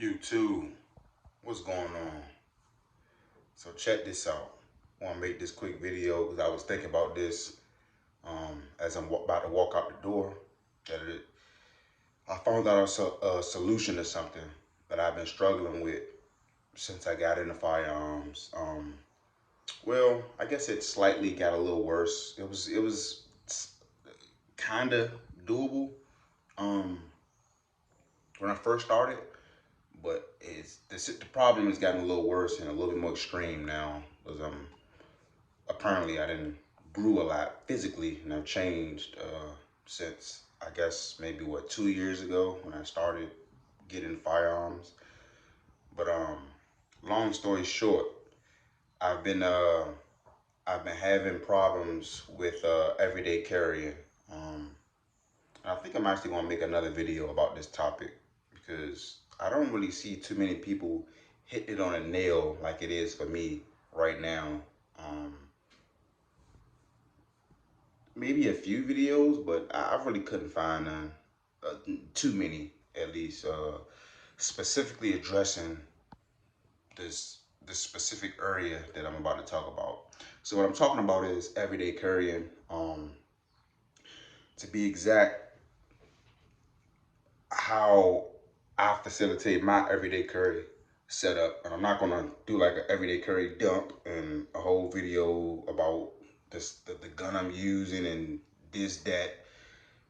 YouTube, what's going on? So check this out. I want to make this quick video because I was thinking about this as I'm about to walk out the door. I found out a solution to something that I've been struggling with since I got into firearms. Well, I guess it slightly got a little worse. It was kind of doable when I first started. But the problem has gotten a little worse and a little bit more extreme now because apparently I didn't grew a lot physically and I've changed since I guess maybe 2 years ago when I started getting firearms. But long story short, I've been uh I've been having problems with everyday carrying. I think I'm actually gonna make another video about this topic because I don't really see too many people hitting it on a nail like it is for me right now. Um, Maybe a few videos, but I really couldn't find none. Too many, at least, specifically addressing this specific area that I'm about to talk about. So what I'm talking about is everyday carrying. To be exact, how I facilitate my everyday carry setup, and I'm not gonna do like an everyday carry dump and a whole video about the gun I'm using and this that.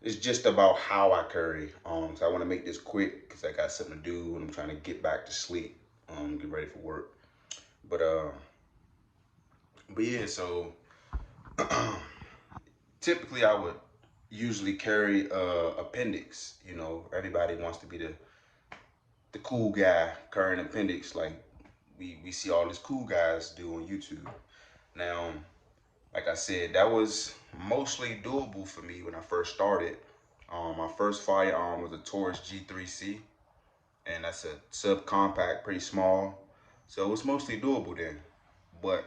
It's just about how I carry. So I want to make this quick because I got something to do and I'm trying to get back to sleep. Get ready for work. But yeah. So typically I would usually carry appendix. You know, everybody wants to be the cool guy carrying appendix like we see all these cool guys do on YouTube. Now, like I said, that was mostly doable for me when I first started. My first firearm was a Taurus G3C, and that's a subcompact, pretty small. So it was mostly doable then. But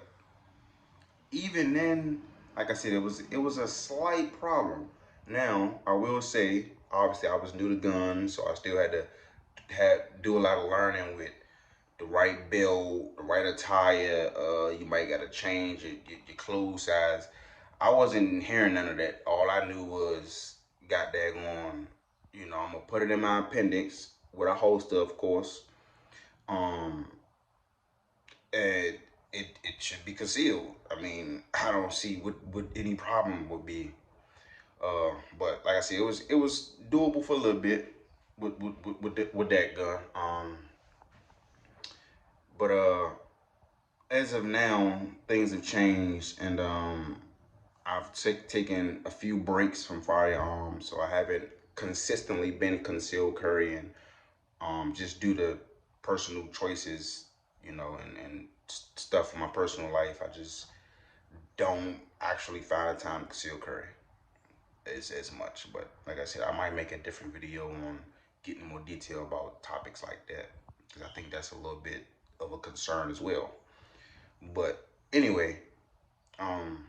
even then, like I said, it was a slight problem. Now, I will say, obviously I was new to guns, so I still had to do a lot of learning with the right belt, the right attire. You might gotta change your clothes size. I wasn't hearing none of that. All I knew was, got daggone, I'm gonna put it in my appendix with a holster, of course. Um, and it should be concealed. I mean, I don't see what any problem would be. But like I said, it was doable for a little bit with that gun. But as of now, things have changed, and I've taken a few breaks from firearms, so I haven't consistently been concealed carrying, just due to personal choices, and stuff in my personal life. I just don't actually find the time to conceal carry as much. But like I said, I might make a different video on getting more detail about topics like that because I think that's a little bit of a concern as well. But anyway, um,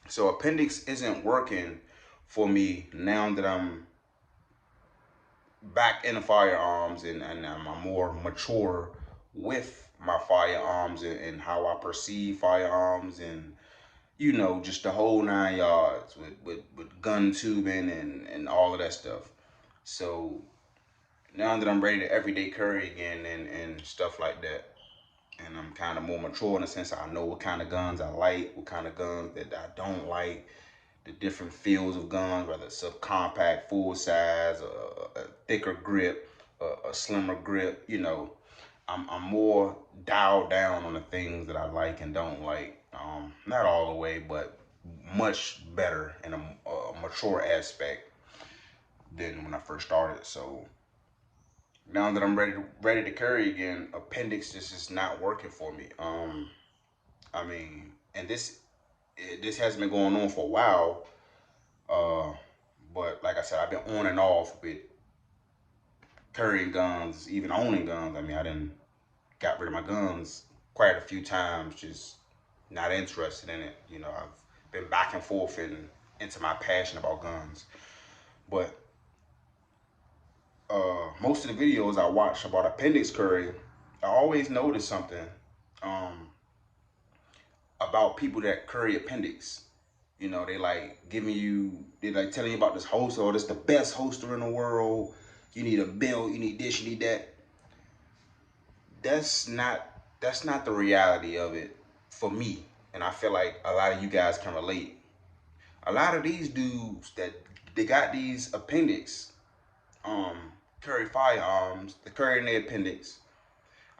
so appendix isn't working for me now that I'm back in the firearms and I'm more mature with my firearms and how I perceive firearms and just the whole 9 yards with gun tubing and all of that stuff. So now that I'm ready to everyday carry again and stuff like that, and I'm kind of more mature in the sense I know what kind of guns I like, what kind of guns that I don't like, the different feels of guns, whether it's subcompact, full size, a thicker grip, a slimmer grip. I'm more dialed down on the things that I like and don't like. Not all the way, but much better in a mature aspect than when I first started. So now that I'm ready to carry again, appendix just is not working for me. I mean, and this has been going on for a while. Uh, but like I said, I've been on and off with carrying guns, even owning guns. I mean, I didn't got rid of my guns quite a few times, just not interested in it. I've been back and forth into my passion about guns. But most of the videos I watch about appendix curry, I always notice something about people that curry appendix. You know, they like giving you, they like telling you about this holster, or this the best holster in the world. You need a belt, you need this, you need that. That's not the reality of it for me. And I feel like a lot of you guys can relate. A lot of these dudes that they got these appendix, carry firearms, they carry in their appendix.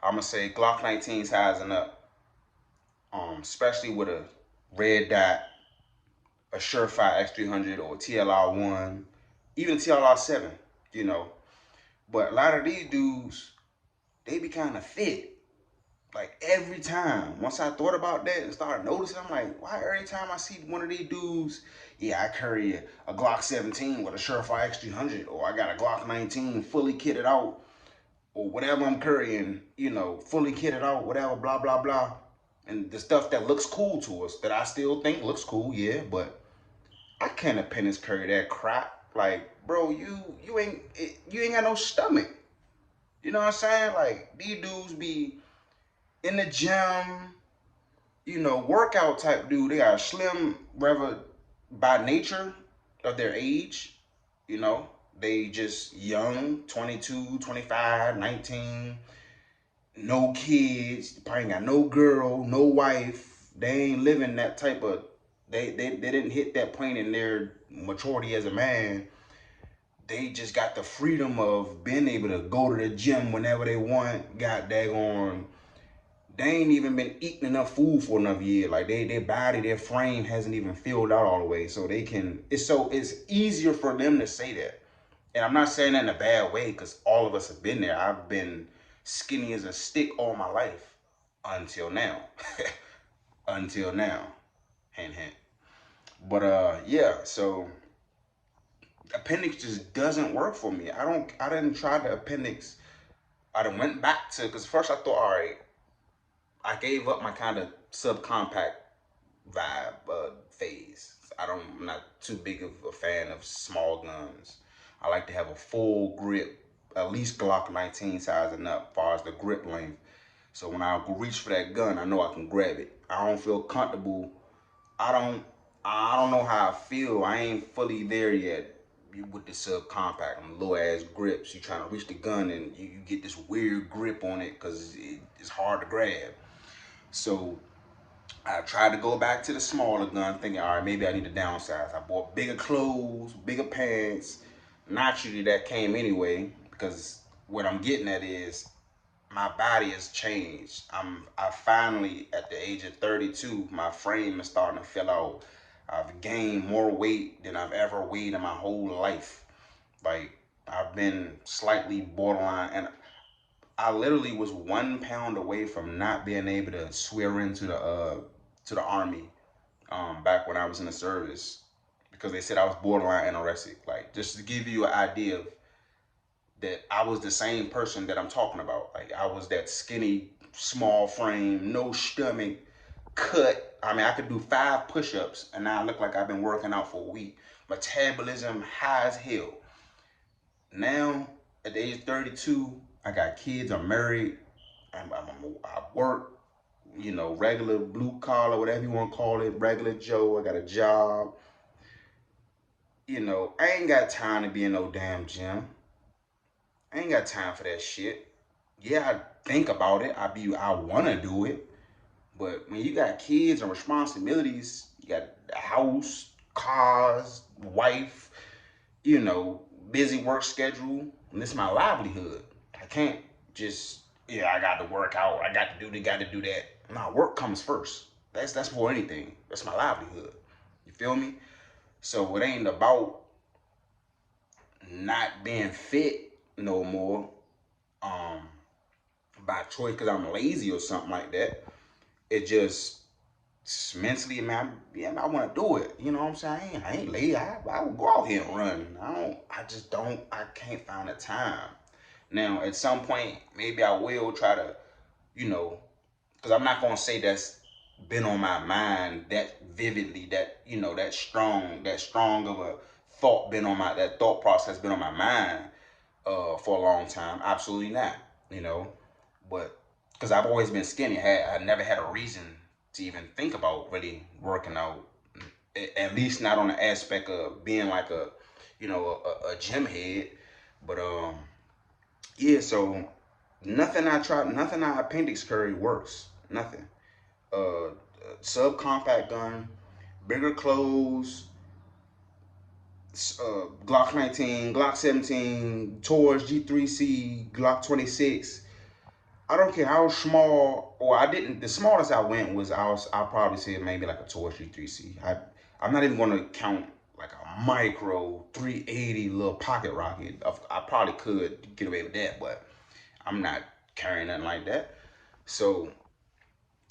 I'm gonna say Glock 19 size and up, especially with a red dot, a Surefire X300 or TLR1, even TLR7, you know. But a lot of these dudes, they be kind of fit. Like every time, once I thought about that and started noticing, I'm like, why every time I see one of these dudes, yeah, I carry a Glock 17 with a Surefire X300, or I got a Glock 19 fully kitted out, or whatever I'm carrying, you know, fully kitted out, whatever, blah, blah, blah. And the stuff that looks cool to us, that I still think looks cool, yeah, but I can't appendix carry that crap. Like, bro, you ain't got no stomach. You know what I'm saying? Like, these dudes be in the gym, you know, workout type dude. They are slim, rather by nature of their age. You know, they just young, 22, 25, 19, no kids, probably ain't got no girl, no wife. They ain't living that type of, they didn't hit that point in their maturity as a man. They just got the freedom of being able to go to the gym whenever they want. Got daggone, they ain't even been eating enough food for enough year. Like their body, their frame hasn't even filled out all the way. So they can, it's easier for them to say that. And I'm not saying that in a bad way, because all of us have been there. I've been skinny as a stick all my life until now. Until now. Hint, hint. But yeah, so appendix just doesn't work for me. I didn't try the appendix. I done went back to, because first I thought, all right, I gave up my kind of subcompact vibe phase. I'm not too big of a fan of small guns. I like to have a full grip, at least Glock 19 size and up, as far as the grip length. So when I reach for that gun, I know I can grab it. I don't feel comfortable. I don't know how I feel. I ain't fully there yet with the subcompact. I'm little ass grips. You trying to reach the gun and you get this weird grip on it because it's hard to grab. So I tried to go back to the smaller gun, thinking, all right, maybe I need to downsize. I bought bigger clothes, bigger pants. Naturally, that came anyway, because what I'm getting at is my body has changed. I finally, at the age of 32, my frame is starting to fill out. I've gained more weight than I've ever weighed in my whole life. Like, I've been slightly borderline, and I literally was 1 pound away from not being able to swear into the army back when I was in the service, because they said I was borderline anorexic. Like, just to give you an idea of that, I was the same person that I'm talking about. Like, I was that skinny, small frame, no stomach, cut. I mean, I could do 5 push-ups and now I look like I've been working out for a week. Metabolism high as hell. Now, at the age of 32, I got kids, I'm married, I work, you know, regular blue collar, whatever you want to call it, regular Joe. I got a job. You know, I ain't got time to be in no damn gym. I ain't got time for that shit. Yeah, I think about it. I want to do it. But when you got kids and responsibilities, you got a house, cars, wife, you know, busy work schedule, and this is my livelihood. I can't just, yeah, I got to work out. I got to do that. Nah, work comes first. That's for anything. That's my livelihood. You feel me? So it ain't about not being fit no more by choice because I'm lazy or something like that. It just mentally, man, yeah, I want to do it. You know what I'm saying? I ain't lazy. I will go out here and run. I can't find the time. Now, at some point, maybe I will try to, you know, because I'm not going to say that's been on my mind that vividly, that, you know, that strong of a thought that thought process been on my mind. for a long time. Absolutely not, you know. But because I've always been skinny, I never had a reason to even think about really working out. At least not on the aspect of being like a, you know, a gym head. But yeah. So nothing I appendix curry works. Nothing. Subcompact gun, bigger clothes, Glock 19, Glock 17, Taurus G3C, Glock 26. I don't care how small, or I didn't. The smallest I went was I'll probably say maybe like a Taurus G3C. I'm not even gonna count like a micro 380 little pocket rocket. I probably could get away with that, but I'm not carrying nothing like that. So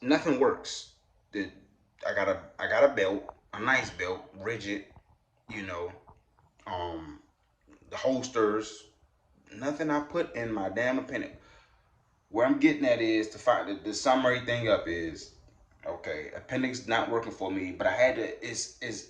nothing works. The, I got a belt, a nice belt, rigid, you know. Um, the holsters, nothing I put in my damn appendix. Where I'm getting at is to find the summary thing up is okay. Appendix not working for me, but I had to.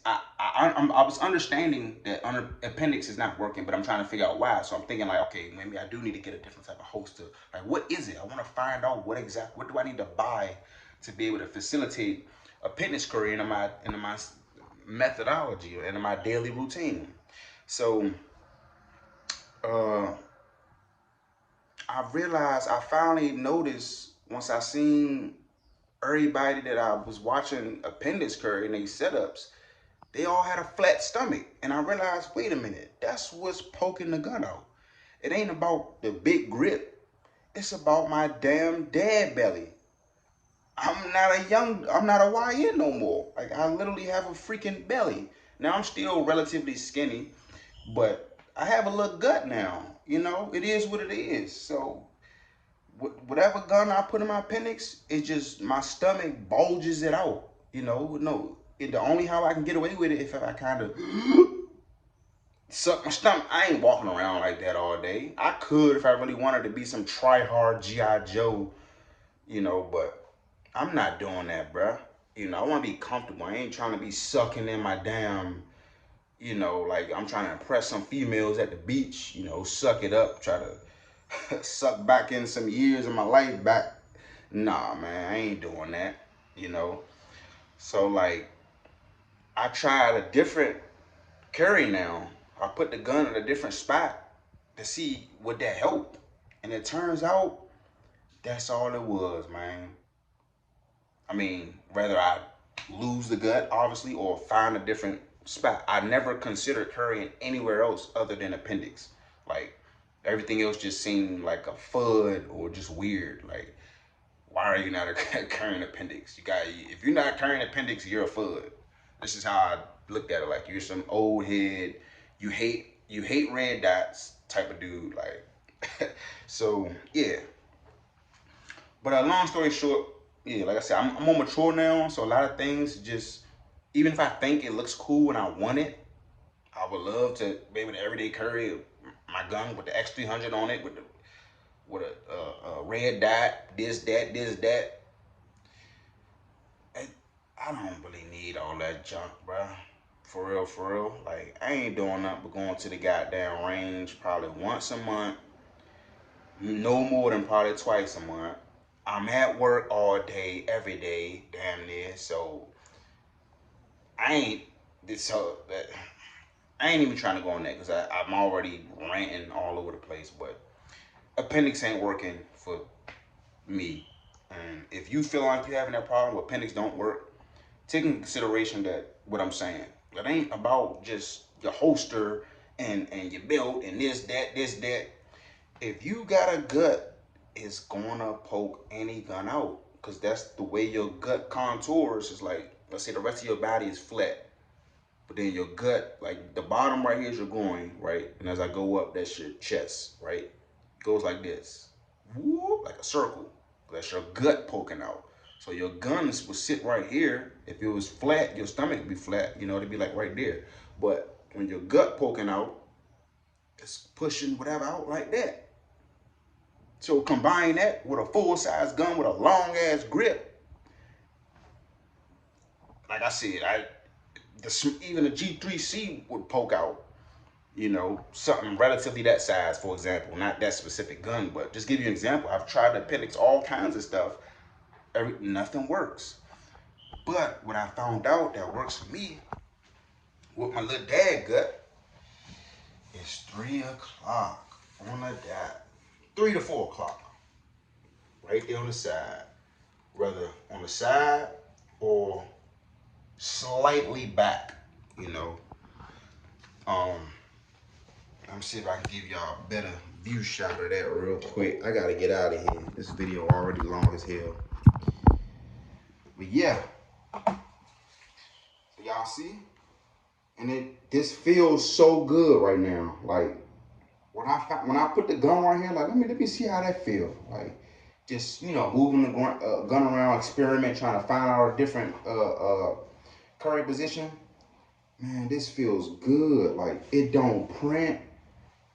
I was understanding that appendix is not working, but I'm trying to figure out why. So I'm thinking like, okay, maybe I do need to get a different type of holster. Like, what is it? I want to find out what do I need to buy to be able to facilitate appendix curry into my methodology and in my daily routine. So uh I finally noticed once I seen everybody that I was watching appendix curry and these setups, they all had a flat stomach. And I realized, wait a minute, that's what's poking the gun out. It ain't about the big grip. It's about my damn dad belly. I'm not a YN no more. Like, I literally have a freaking belly. Now I'm still relatively skinny, but I have a little gut now. You know, it is what it is. So whatever gun I put in my appendix, it just, my stomach bulges it out. You know, no, the only how I can get away with it if I kind of suck my stomach. I ain't walking around like that all day. I could if I really wanted to be some try-hard G.I. Joe, you know, but I'm not doing that, bruh. You know, I want to be comfortable. I ain't trying to be sucking in my damn, you know, like I'm trying to impress some females at the beach, you know, suck it up, try to suck back in some years of my life back. Nah, man, I ain't doing that, you know. So, like, I tried a different carry now. I put the gun in a different spot to see would that help. And it turns out that's all it was, man. I mean, whether I lose the gut, obviously, or find a different spot. I never considered carrying anywhere else other than appendix. Like, everything else just seemed like a FUD or just weird. Like, why are you not carrying appendix? If you're not carrying appendix, you're a FUD. This is how I looked at it. Like, you're some old head. You hate red dots type of dude. Like, so yeah. But long story short, yeah, like I said, I'm more mature now, so a lot of things just, even if I think it looks cool and I want it, I would love to be able to everyday carry my gun with the X300 on it, with a red dot, this, that. I don't really need all that junk, bro. For real, for real. Like, I ain't doing nothing but going to the goddamn range probably once a month, no more than probably twice a month. I'm at work all day, every day, damn near. So I ain't this so that I ain't even trying to go on that because I'm already ranting all over the place. But appendix ain't working for me. And if you feel like you're having that problem, appendix don't work, take into consideration that what I'm saying. It ain't about just your holster and your belt and this, that. If you got a gut, it's gonna poke any gun out. Cause that's the way your gut contours is. Like, let's say the rest of your body is flat. But then your gut, like the bottom right here is your groin, right? And as I go up, that's your chest, right? It goes like this. Whoop, like a circle. That's your gut poking out. So your guns would sit right here. If it was flat, your stomach would be flat. You know, it'd be like right there. But when your gut poking out, it's pushing whatever out like that. So combine that with a full-size gun with a long-ass grip. Like I said, even a G3C would poke out. You know, something relatively that size, for example, not that specific gun, but just give you an example. I've tried the appendix, all kinds of stuff. Nothing works. But what I found out that works for me with my little dad gut is 3 o'clock on the dot. 3 to 4 o'clock. Right there on the side. Whether on the side or slightly back, you know. Let me see if I can give y'all a better view shot of that real quick. I gotta get out of here. This video already long as hell. But yeah. So y'all see? And this feels so good right now. Like when I put the gun right here, like let me see how that feel. Like just, you know, moving the gun around, experiment, trying to find out a different curry position. Man, this feels good. Like it don't print.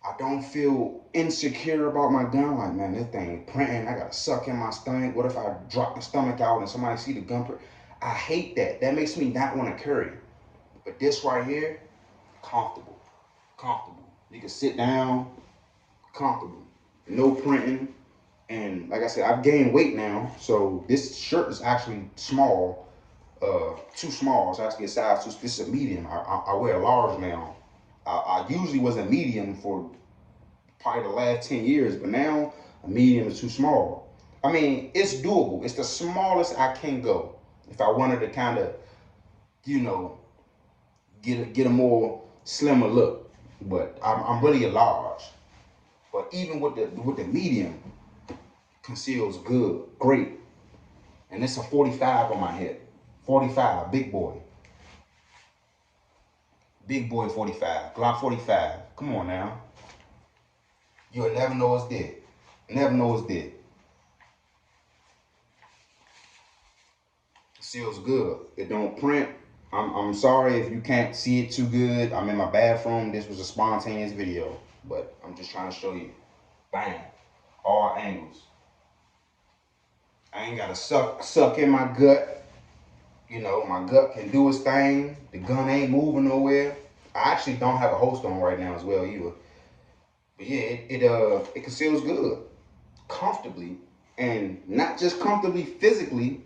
I don't feel insecure about my gun. Like, man, this thing printing. I got to suck in my stomach. What if I drop the stomach out and somebody see the gun print? I hate that. That makes me not want to curry. But this right here, comfortable. Comfortable. You can sit down, comfortable. No printing. And like I said, I've gained weight now. So this shirt is actually small. Too small. So I have to get size 2. This is a medium. I wear a large now. I usually was a medium for probably the last 10 years, but now a medium is too small. I mean, it's doable. It's the smallest I can go if I wanted to kind of, you know, get a more slimmer look. But I'm really a large. But even with the medium, conceals good, great. And it's a 45 on my hip. 45, big boy. Big boy 45, Glock 45. Come on now. You'll never know it's dead. Never know it's dead. It seals good. It don't print. I'm sorry if you can't see it too good. I'm in my bathroom. This was a spontaneous video, but I'm just trying to show you. Bang. All angles. I ain't gotta suck in my gut. You know, my gut can do its thing. The gun ain't moving nowhere. I actually don't have a holster on right now as well either. But yeah, it conceals good, comfortably, and not just comfortably physically.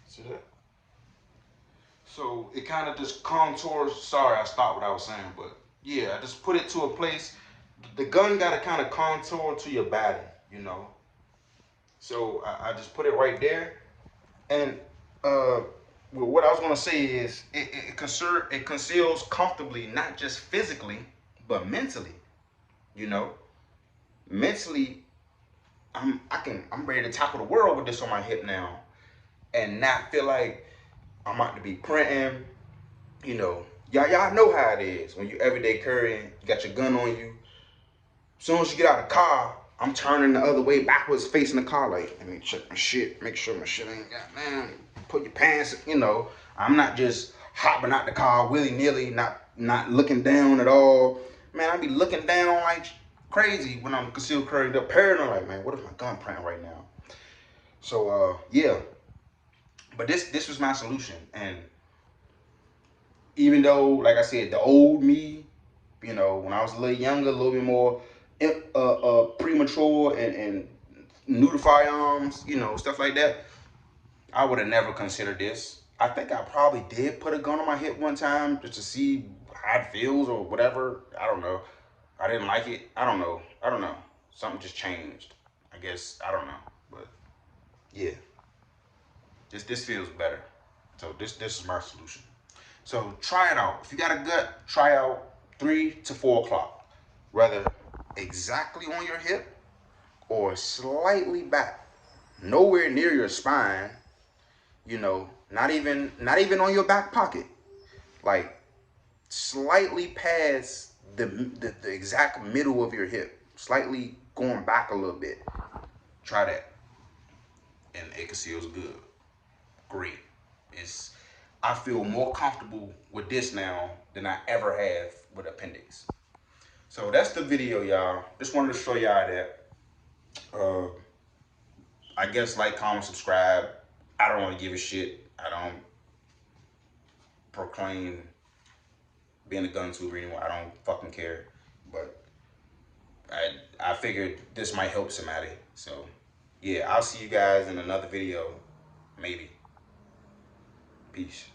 See that? So it kind of just contours. Sorry, I stopped what I was saying, but yeah, I just put it to a place. The gun got to kind of contour to your body, you know. So I just put it right there, and well, what I was gonna say is it conceals comfortably, not just physically, but mentally. You know, mentally, I'm ready to tackle the world with this on my hip now, and not feel like I'm about to be printing. You know, y'all know how it is when you everyday carrying, you got your gun on you. As soon as you get out of the car, I'm turning the other way backwards, facing the car, like, let me check my shit, make sure my shit ain't got, man, put your pants, you know. I'm not just hopping out the car willy-nilly, not looking down at all. Man, I be looking down like crazy when I'm concealed carrying up, paranoid, like, man, what if my gun printing right now? So, yeah. But this was my solution. And even though, like I said, the old me, you know, when I was a little younger, a little bit more premature and new to firearms, you know, stuff like that, I would have never considered this. I think I probably did put a gun on my hip one time just to see how it feels or whatever. I don't know. I didn't like it. I don't know. Something just changed. I guess, I don't know. But yeah, this feels better. So this is my solution. So try it out. If you got a gut, try out 3 to 4 o'clock. Whether exactly on your hip or slightly back. Nowhere near your spine. You know, not even on your back pocket. Like slightly past the exact middle of your hip. Slightly going back a little bit. Try that. And it conceals good. Great. I feel more comfortable with this now than I ever have with appendix. So that's the video, y'all. Just wanted to show y'all that. I guess like, comment, subscribe. I don't want to give a shit. I don't proclaim being a gun tuber anymore. I don't fucking care. But I figured this might help somebody. So yeah, I'll see you guys in another video. Maybe. Peace.